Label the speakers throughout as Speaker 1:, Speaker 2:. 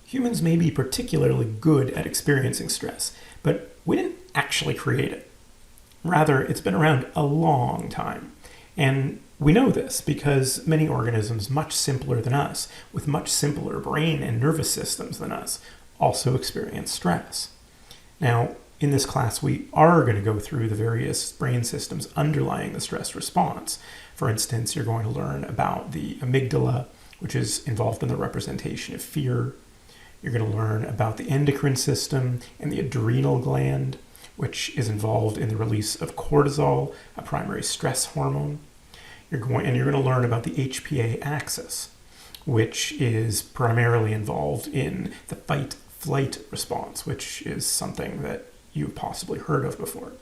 Speaker 1: Humans may be particularly good at experiencing stress, but we didn't actually create it. Rather, it's been around a long time. And we know this because many organisms much simpler than us, with much simpler brain and nervous systems than us, also experience stress. Now, in this class, we are going to go through the various brain systems underlying the stress response. For instance, you're going to learn about the amygdala, which is involved in the representation of fear. You're going to learn about the endocrine system and the adrenal gland, which is involved in the release of cortisol, a primary stress hormone. You're going to learn about the HPA axis, which is primarily involved in the fight-flight response, which is something that you've possibly heard of before.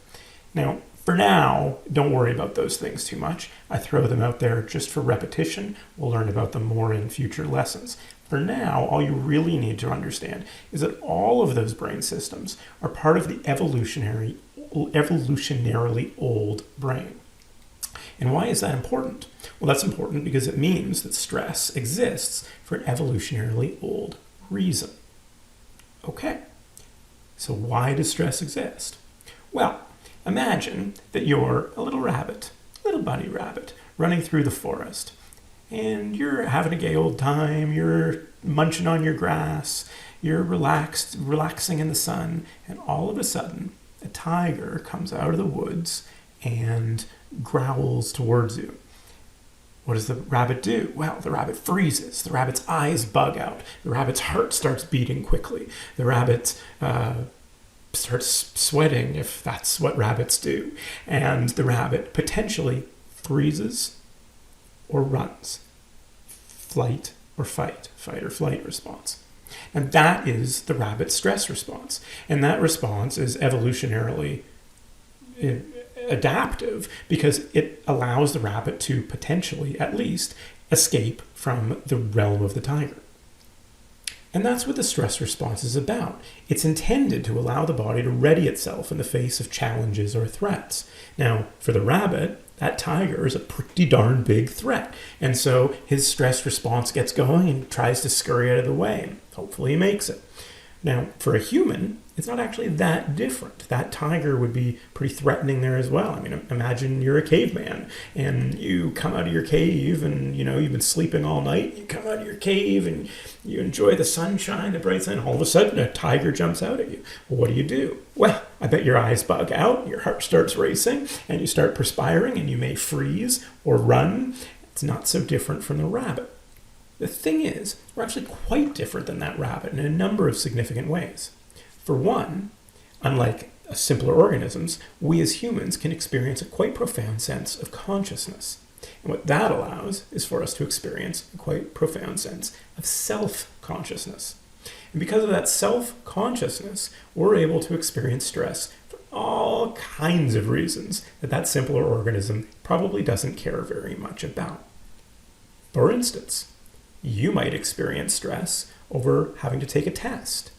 Speaker 1: Now, for now, don't worry about those things too much. I throw them out there just for repetition. We'll learn about them more in future lessons. For now, all you really need to understand is that all of those brain systems are part of the evolutionarily old brain. And why is that important? Well, that's important because it means that stress exists for an evolutionarily old reason. Okay, so why does stress exist? Well, imagine that you're a little rabbit, little bunny rabbit, running through the forest. And you're having a gay old time, you're munching on your grass, you're relaxing in the sun, and all of a sudden, a tiger comes out of the woods and growls towards you. What does the rabbit do? Well, the rabbit freezes. The rabbit's eyes bug out. The rabbit's heart starts beating quickly. The rabbit starts sweating, if that's what rabbits do. And the rabbit potentially freezes or runs. Flight or fight or flight response. And that is the rabbit's stress response. And that response is evolutionarily adaptive because it allows the rabbit to potentially, at least, escape from the realm of the tiger. And that's what the stress response is about. It's intended to allow the body to ready itself in the face of challenges or threats. Now, for the rabbit, that tiger is a pretty darn big threat. And so his stress response gets going and tries to scurry out of the way. And hopefully he makes it. Now, for a human, it's not actually that different. That tiger would be pretty threatening there as well. I mean, imagine you're a caveman and you come out of your cave and, you've been sleeping all night. You come out of your cave and you enjoy the sunshine, the bright sun. All of a sudden, a tiger jumps out at you. Well, what do? Well, I bet your eyes bug out, your heart starts racing, and you start perspiring, and you may freeze or run. It's not so different from the rabbit. The thing is, we're actually quite different than that rabbit in a number of significant ways. For one, unlike simpler organisms, we as humans can experience a quite profound sense of consciousness. And what that allows is for us to experience a quite profound sense of self-consciousness. And because of that self-consciousness, we're able to experience stress for all kinds of reasons that simpler organism probably doesn't care very much about. For instance, you might experience stress over having to take a test.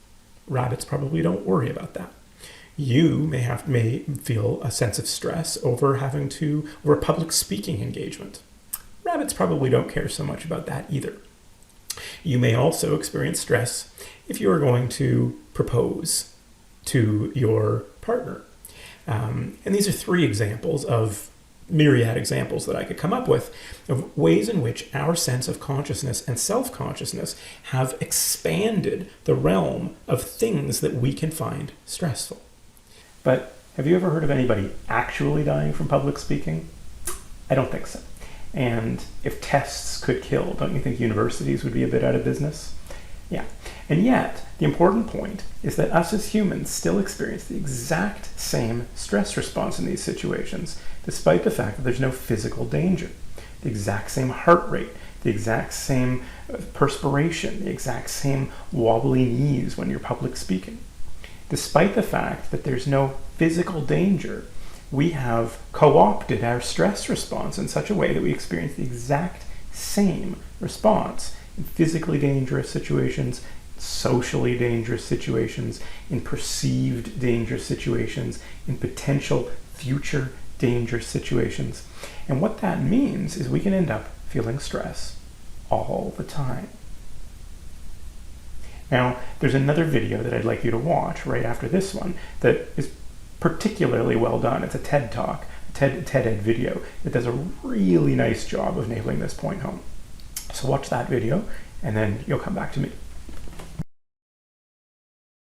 Speaker 1: Rabbits probably don't worry about that. You may feel a sense of stress over a public speaking engagement. Rabbits probably don't care so much about that either. You may also experience stress if you are going to propose to your partner. And these are three examples of myriad examples that I could come up with of ways in which our sense of consciousness and self-consciousness have expanded the realm of things that we can find stressful. But have you ever heard of anybody actually dying from public speaking? I don't think so. And if tests could kill, don't you think universities would be a bit out of business? Yeah. And yet, the important point is that us as humans still experience the exact same stress response in these situations, despite the fact that there's no physical danger. The exact same heart rate, the exact same perspiration, the exact same wobbly knees when you're public speaking. Despite the fact that there's no physical danger, we have co-opted our stress response in such a way that we experience the exact same response in physically dangerous situations, socially dangerous situations, in perceived dangerous situations, in potential future dangerous situations. And what that means is we can end up feeling stress all the time. Now, there's another video that I'd like you to watch right after this one that is particularly well done. It's a TED Talk, TED Ed video that does a really nice job of nailing this point home. So watch that video, and then you'll come back to me.